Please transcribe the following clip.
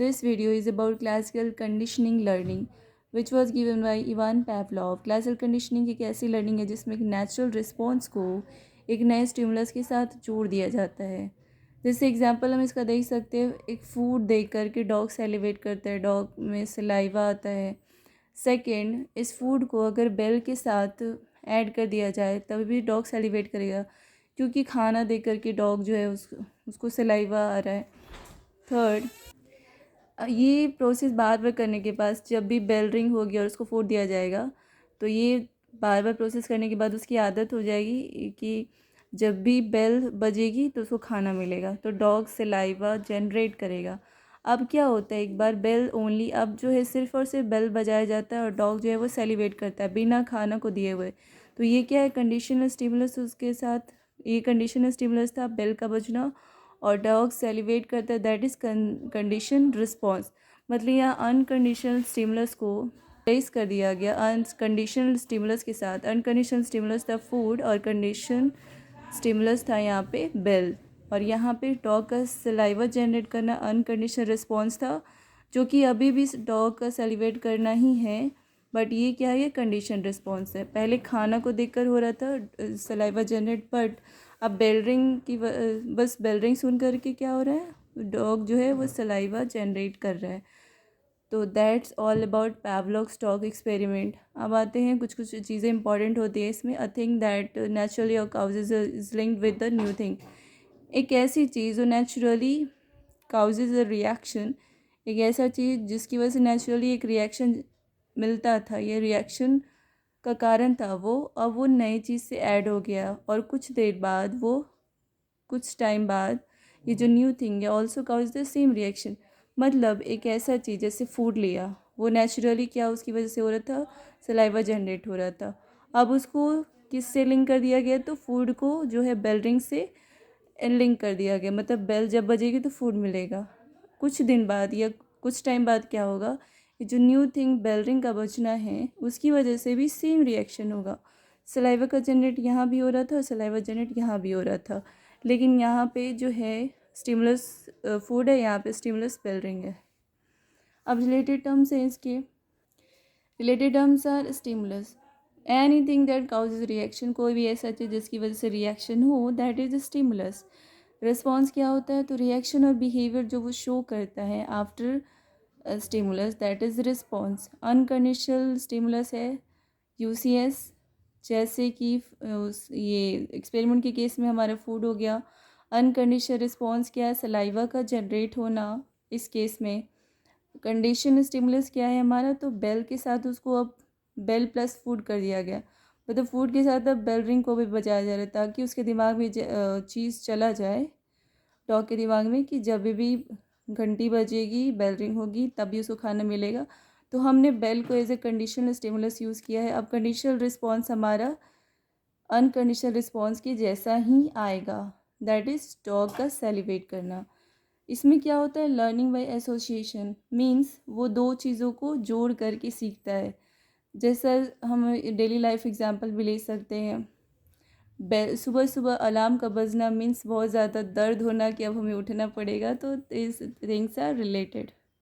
This video is about classical conditioning learning which was given by Ivan Pavlov. Classical conditioning एक ऐसी learning है जिसमें एक natural response को एक नए स्टिमुलस के साथ जोड़ दिया जाता है। जैसे एग्जांपल हम इसका देख सकते हैं, एक फूड देख कर के डॉग सेलिब्रेट करता है, डॉग में सलाइवा आता है। सेकेंड, इस फूड को अगर बेल के साथ ऐड कर दिया जाए तभी भी डॉग सेलिब्रेट करेगा, क्योंकि खाना देख कर के डॉग जो है उसको सलाइवा आ रहा है। थर्ड, ये प्रोसेस बार बार करने के बाद जब भी बेल रिंग होगी और उसको फूड दिया जाएगा तो ये बार बार प्रोसेस करने के बाद उसकी आदत हो जाएगी कि जब भी बेल बजेगी तो उसको खाना मिलेगा, तो डॉग सलाइवा जनरेट करेगा। अब क्या होता है, एक बार बेल ओनली, अब जो है सिर्फ और सिर्फ बेल बजाया जाता है और डॉग जो है वो सेलिब्रेट करता है बिना खाना को दिए हुए। तो ये क्या है, कंडीशनल स्टिमुलस उसके साथ, ये कंडीशनल स्टिमुलस था बेल का बजना और डॉग सेलिब्रेट करता है, दैट इज़ कंडीशन रिस्पॉन्स। मतलब यहाँ अनकंडीशनल स्टिमुलस को प्लेस कर दिया गया अनकंडीशनल स्टिमुलस के साथ। अनकंडीशनल स्टिमुलस था फूड और कंडीशन स्टिमुलस था यहाँ पे बेल, और यहाँ पे डॉग का सलाइवा जनरेट करना अनकंडीशनल रिस्पॉन्स था, जो कि अभी भी डॉग का सेलिब्रेट करना ही है, बट ये क्या है, ये कंडीशन रिस्पॉन्स है। पहले खाना को देखकर हो रहा था सलाइवा जनरेट, बट अब बेल रिंग की बस बेल रिंग सुन करके क्या हो रहा है, डॉग जो है वो सलाइवा जनरेट कर रहा है। तो that's all about Pavlov's dog experiment. अब आते हैं कुछ कुछ चीज़ें इंपॉर्टेंट होती हैं इसमें। A thing that naturally causes is linked with the new thing. एक ऐसी चीज़ जो नेचुरली काउजेज अ रिएक्शन, एक ऐसा चीज़ जिसकी वजह से नेचुरली एक रिएक्शन मिलता था, ये रिएक्शन का कारण था वो, अब वो नई चीज़ से ऐड हो गया और कुछ देर बाद वो, कुछ टाइम बाद ये जो न्यू थिंग है also causes the same reaction. मतलब एक ऐसा चीज़ जैसे फूड लिया, वो नेचुरली क्या उसकी वजह से हो रहा था, सलाइवा जनरेट हो रहा था। अब उसको किससे लिंक कर दिया गया, तो फूड को जो है बेल रिंग से लिंक कर दिया गया। मतलब बेल जब बजेगी तो फूड मिलेगा। कुछ दिन बाद या कुछ टाइम बाद क्या होगा, ये जो न्यू थिंग बेल रिंग का बजना है उसकी वजह से भी सेम रिएक्शन होगा। सलाइवा का जनरेट यहाँ भी हो रहा था और सलाइवा जनरेट यहाँ भी हो रहा था, लेकिन यहाँ पे जो है स्टिमुलस फूड है, यहाँ पे स्टिमुलस बेल रिंग है। अब रिलेटेड टर्म्स हैं इसके। Related terms are stimulus, anything that causes reaction, कोई भी ऐसा चीज़ जिसकी वजह से रिएक्शन हो, दैट इज स्टिमुलस। रिस्पॉन्स क्या होता है, तो रिएक्शन और बिहेवियर जो वो शो करता है after stimulus, that is response. Unconditional stimulus है यूसीएस, जैसे कि ये एक्सपेरिमेंट के केस में हमारा फूड हो गया। अनकंडीशनल रिस्पॉन्स क्या है, सलाइवा का जनरेट होना इस केस में। कंडीशन स्टिमुलस क्या है हमारा, तो बेल के साथ उसको अब बेल प्लस फूड कर दिया गया, मतलब फूड के साथ अब बेल रिंग को भी बजाया जा रहा है ताकि उसके दिमाग में चीज़ चला जाए, डॉग के दिमाग में, कि जब भी घंटी बजेगी बेल रिंग होगी तभी उसको खाना मिलेगा। तो हमने बेल को as a conditional stimulus use किया है। अब कंडीशनल रिस्पॉन्स हमारा अनकंडीशनल रिस्पॉन्स के जैसा ही आएगा, दैट इज़ डॉग का सेलिब्रेट करना। इसमें क्या होता है, लर्निंग बाय एसोसिएशन, मीन्स वो दो चीज़ों को जोड़ करके सीखता है। जैसा हम डेली लाइफ एग्जांपल भी ले सकते हैं, सुबह सुबह अलार्म का बजना मीन्स बहुत ज़्यादा दर्द होना कि अब हमें उठना पड़ेगा, तो दिस थिंग्स आर रिलेटेड।